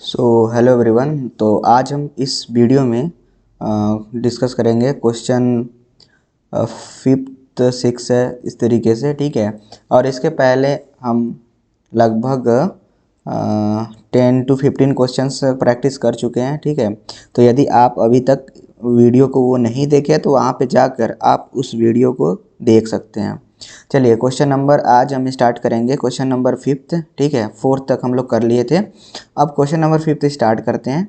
Hello everyone. तो आज हम इस वीडियो में डिस्कस करेंगे क्वेश्चन फिफ्थ सिक्स है इस तरीके से, ठीक है। और इसके पहले हम लगभग 10 to 15 क्वेश्चंस प्रैक्टिस कर चुके हैं, ठीक है। तो यदि आप अभी तक वीडियो को वो नहीं देखे तो वहाँ पे जाकर आप उस वीडियो को देख सकते हैं। चलिए क्वेश्चन नंबर आज हम स्टार्ट करेंगे, क्वेश्चन नंबर फिफ्थ, ठीक है। फोर्थ तक हम लोग कर लिए थे, अब क्वेश्चन नंबर फिफ्थ स्टार्ट करते हैं।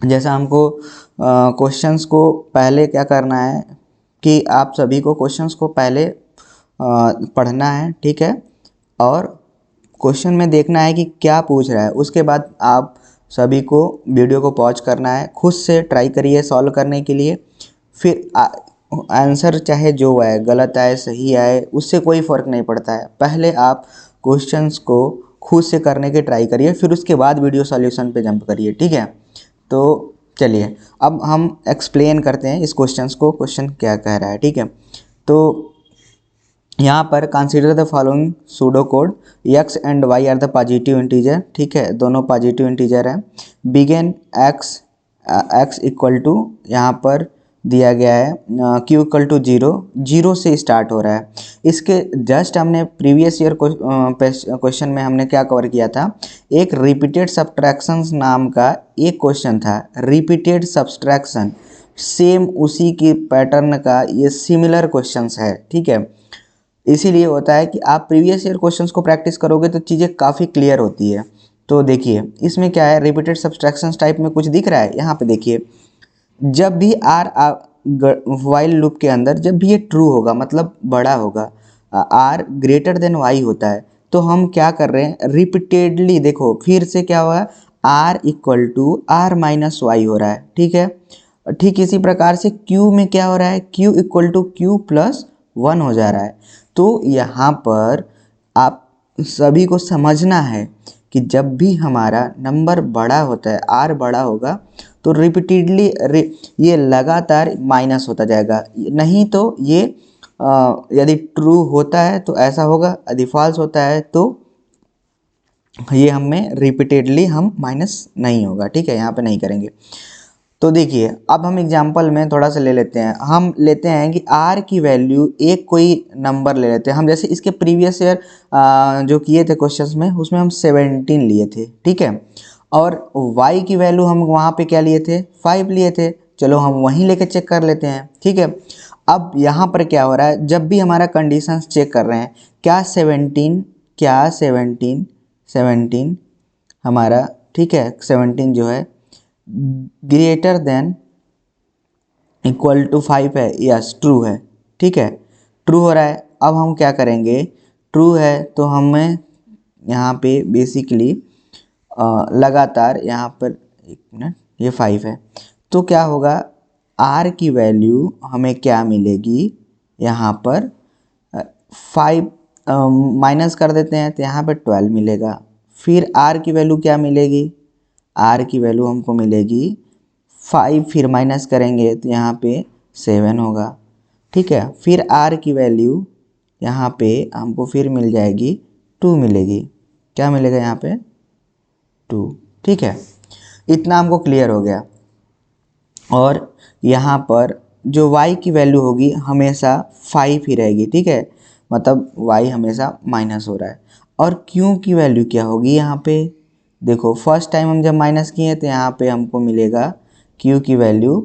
जैसा हमको क्वेश्चंस को पहले क्या करना है कि आप सभी को क्वेश्चंस को पहले पढ़ना है, ठीक है। और क्वेश्चन में देखना है कि क्या पूछ रहा है, उसके बाद आप सभी को वीडियो को पॉज करना है, खुद से ट्राई करिए सॉल्व करने के लिए। फिर आंसर चाहे जो आए, गलत आए सही आए, उससे कोई फ़र्क नहीं पड़ता है। पहले आप क्वेश्चंस को खुद से करने की ट्राई करिए, फिर उसके बाद वीडियो सॉल्यूशन पे जंप करिए, ठीक है। तो चलिए अब हम एक्सप्लेन करते हैं इस क्वेश्चंस को, क्वेश्चन क्या कह रहा है, ठीक है। तो यहाँ पर consider the following pseudo code, x and y are the positive integer, ठीक है, दोनों पॉजिटिव इंटीजर हैं। Begin x x equal to, यहाँ पर दिया गया है q equal to zero, zero से स्टार्ट हो रहा है। इसके जस्ट हमने प्रीवियस ईयर क्वेश्चन में हमने क्या कवर किया था, एक रिपीटेड सब्ट्रैक्शंस नाम का एक क्वेश्चन था, रिपीटेड सब्ट्रैक्शन। सेम उसी की पैटर्न का ये सिमिलर क्वेश्चंस है, ठीक है। इसीलिए होता है कि आप प्रीवियस ईयर क्वेश्चंस को प्रैक्टिस करोगे तो चीज़ें काफ़ी क्लियर होती है। तो देखिए इसमें क्या है, रिपीटेड सब्ट्रैक्शंस टाइप में कुछ दिख रहा है यहाँ पे, देखिए जब भी आर वाइल लूप के अंदर जब भी ये ट्रू होगा मतलब बड़ा होगा, आर ग्रेटर देन वाई होता है, तो हम क्या कर रहे हैं, रिपीटेडली देखो फिर से क्या हुआ, r equal to r minus y हो रहा है, ठीक है। ठीक इसी प्रकार से क्यू में क्या हो रहा है, q equal to q plus one हो जा रहा है। तो यहाँ पर आप सभी को समझना है कि जब भी हमारा नंबर बड़ा होता है, आर बड़ा होगा, तो रिपीटेडली ये लगातार माइनस होता जाएगा, नहीं तो ये यदि ट्रू होता है तो ऐसा होगा, यदि फॉल्स होता है तो ये हमें रिपीटेडली हम माइनस नहीं होगा, ठीक है, यहाँ पे नहीं करेंगे। तो देखिए अब हम एग्जांपल में थोड़ा सा ले लेते हैं, हम लेते हैं कि r की वैल्यू एक कोई नंबर ले लेते हैं हम, जैसे इसके प्रीवियस ईयर जो किए थे क्वेश्चंस में उसमें हम 17 लिए थे, ठीक है। और y की वैल्यू हम वहाँ पे क्या लिए थे, 5 लिए थे। चलो हम वहीं लेके चेक कर लेते हैं, ठीक है। अब यहाँ पर क्या हो रहा है, जब भी हमारा कंडीशंस चेक कर रहे हैं, क्या 17, क्या 17 17 हमारा, ठीक है, 17 जो है ग्रेटर देन इक्वल टू 5 है, यस ट्रू है, ठीक है, ट्रू हो रहा है। अब हम क्या करेंगे, ट्रू है तो हमें यहाँ पे बेसिकली लगातार यहाँ पर, एक मिनट, ये 5 है तो क्या होगा, आर की वैल्यू हमें क्या मिलेगी, यहाँ पर 5 माइनस कर देते हैं तो यहाँ पे 12 मिलेगा। फिर आर की वैल्यू क्या मिलेगी, आर की वैल्यू हमको मिलेगी 5, फिर माइनस करेंगे तो यहाँ पे 7 होगा, ठीक है। फिर आर की वैल्यू यहाँ पे हमको फिर मिल जाएगी 2 मिलेगी, क्या मिलेगा यहाँ पे 2, ठीक है। इतना हमको क्लियर हो गया। और यहाँ पर जो y की वैल्यू होगी हमेशा 5 ही रहेगी, ठीक है, मतलब y हमेशा माइनस हो रहा है। और q की वैल्यू क्या होगी, यहाँ पे देखो फर्स्ट टाइम हम जब माइनस किए तो यहाँ पे हमको मिलेगा q की वैल्यू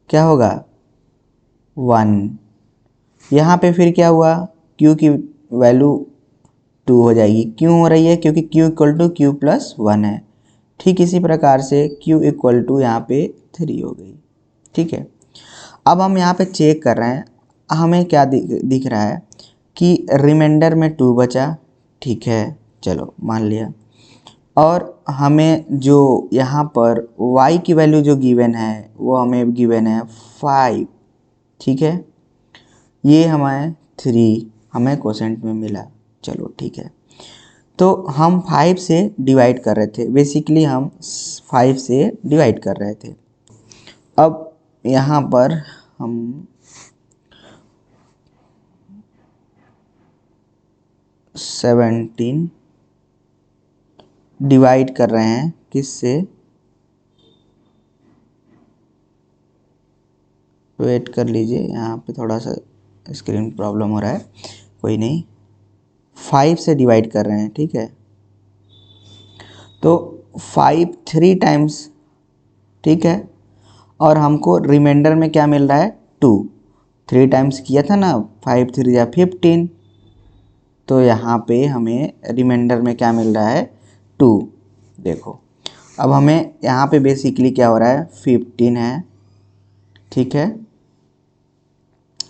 क्या होगा 1। यहाँ पे फिर क्या हुआ, q की वैल्यू 2 हो जाएगी, क्यों हो रही है, क्योंकि q equal to q plus 1 है। ठीक इसी प्रकार से q इक्वल टू यहाँ पे 3 हो गई, ठीक है। अब हम यहाँ पे चेक कर रहे हैं, हमें क्या दिख रहा है कि रिमाइंडर में 2 बचा, ठीक है, चलो मान लिया। और हमें जो यहाँ पर y की वैल्यू जो गिवन है वो हमें गिवन है 5, ठीक है, ये हमें 3 हमें क्वोशेंट में मिला, चलो ठीक है। तो हम 5 से डिवाइड कर रहे थे, बेसिकली हम 5 से डिवाइड कर रहे थे। अब यहाँ पर हम 17 डिवाइड कर रहे हैं किससे, वेट कर लीजिए, यहाँ पे थोड़ा सा स्क्रीन प्रॉब्लम हो रहा है, कोई नहीं, 5 से डिवाइड कर रहे हैं, ठीक है। तो 5 3 टाइम्स, ठीक है, और हमको रिमाइंडर में क्या मिल रहा है, 2। 3 टाइम्स किया था ना, 5 3 या 15, तो यहाँ पे हमें रिमाइंडर में क्या मिल रहा है, 2। देखो अब हमें यहाँ पे बेसिकली क्या हो रहा है, 15 है, ठीक है,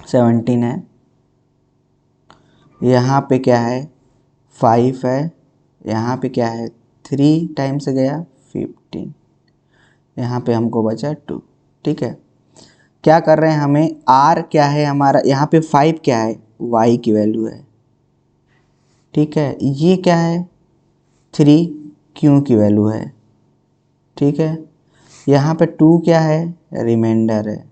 17 है, यहाँ पे क्या है, 5 है, यहाँ पे क्या है, 3 टाइम्स गया 15, यहाँ पे हमको बचा 2, ठीक है। क्या कर रहे हैं, हमें r क्या है हमारा, यहाँ पे 5 क्या है, y की वैल्यू है, ठीक है, ये क्या है, 3 q की वैल्यू है, ठीक है, यहाँ पे 2 क्या है, रिमाइंडर है,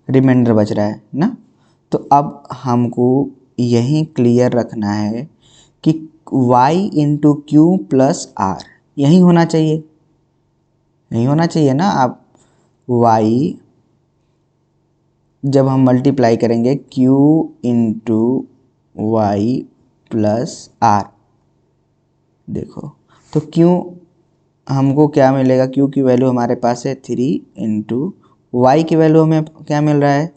रिमाइंडर बच रहा है ना। तो अब हमको यही क्लियर रखना है कि y into q plus r, यही होना चाहिए, यही होना चाहिए ना। आप y जब हम मल्टीप्लाई करेंगे q into y plus r, देखो तो q हमको क्या मिलेगा, q की वैल्यू हमारे पास है 3 इंटू वाई की वैल्यू हमें क्या मिल रहा है,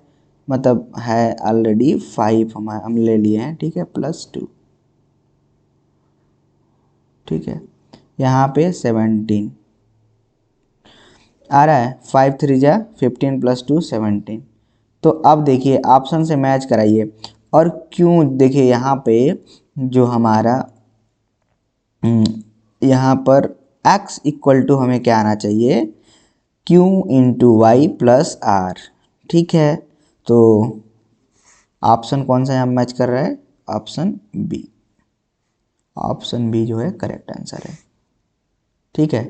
मतलब है ऑलरेडी 5 हम ले लिए हैं, ठीक है, प्लस 2, ठीक है, यहाँ पे 17 आ रहा है, 5 3 जा 15 प्लस 2 17। तो अब देखिए ऑप्शन से मैच कराइए, और क्यों देखिए यहाँ पे जो हमारा यहाँ पर x इक्वल टू हमें क्या आना चाहिए, q into y plus r, ठीक है। तो ऑप्शन कौन सा यहाँ मैच कर रहा है, ऑप्शन बी, ऑप्शन बी जो है करेक्ट आंसर है, ठीक है।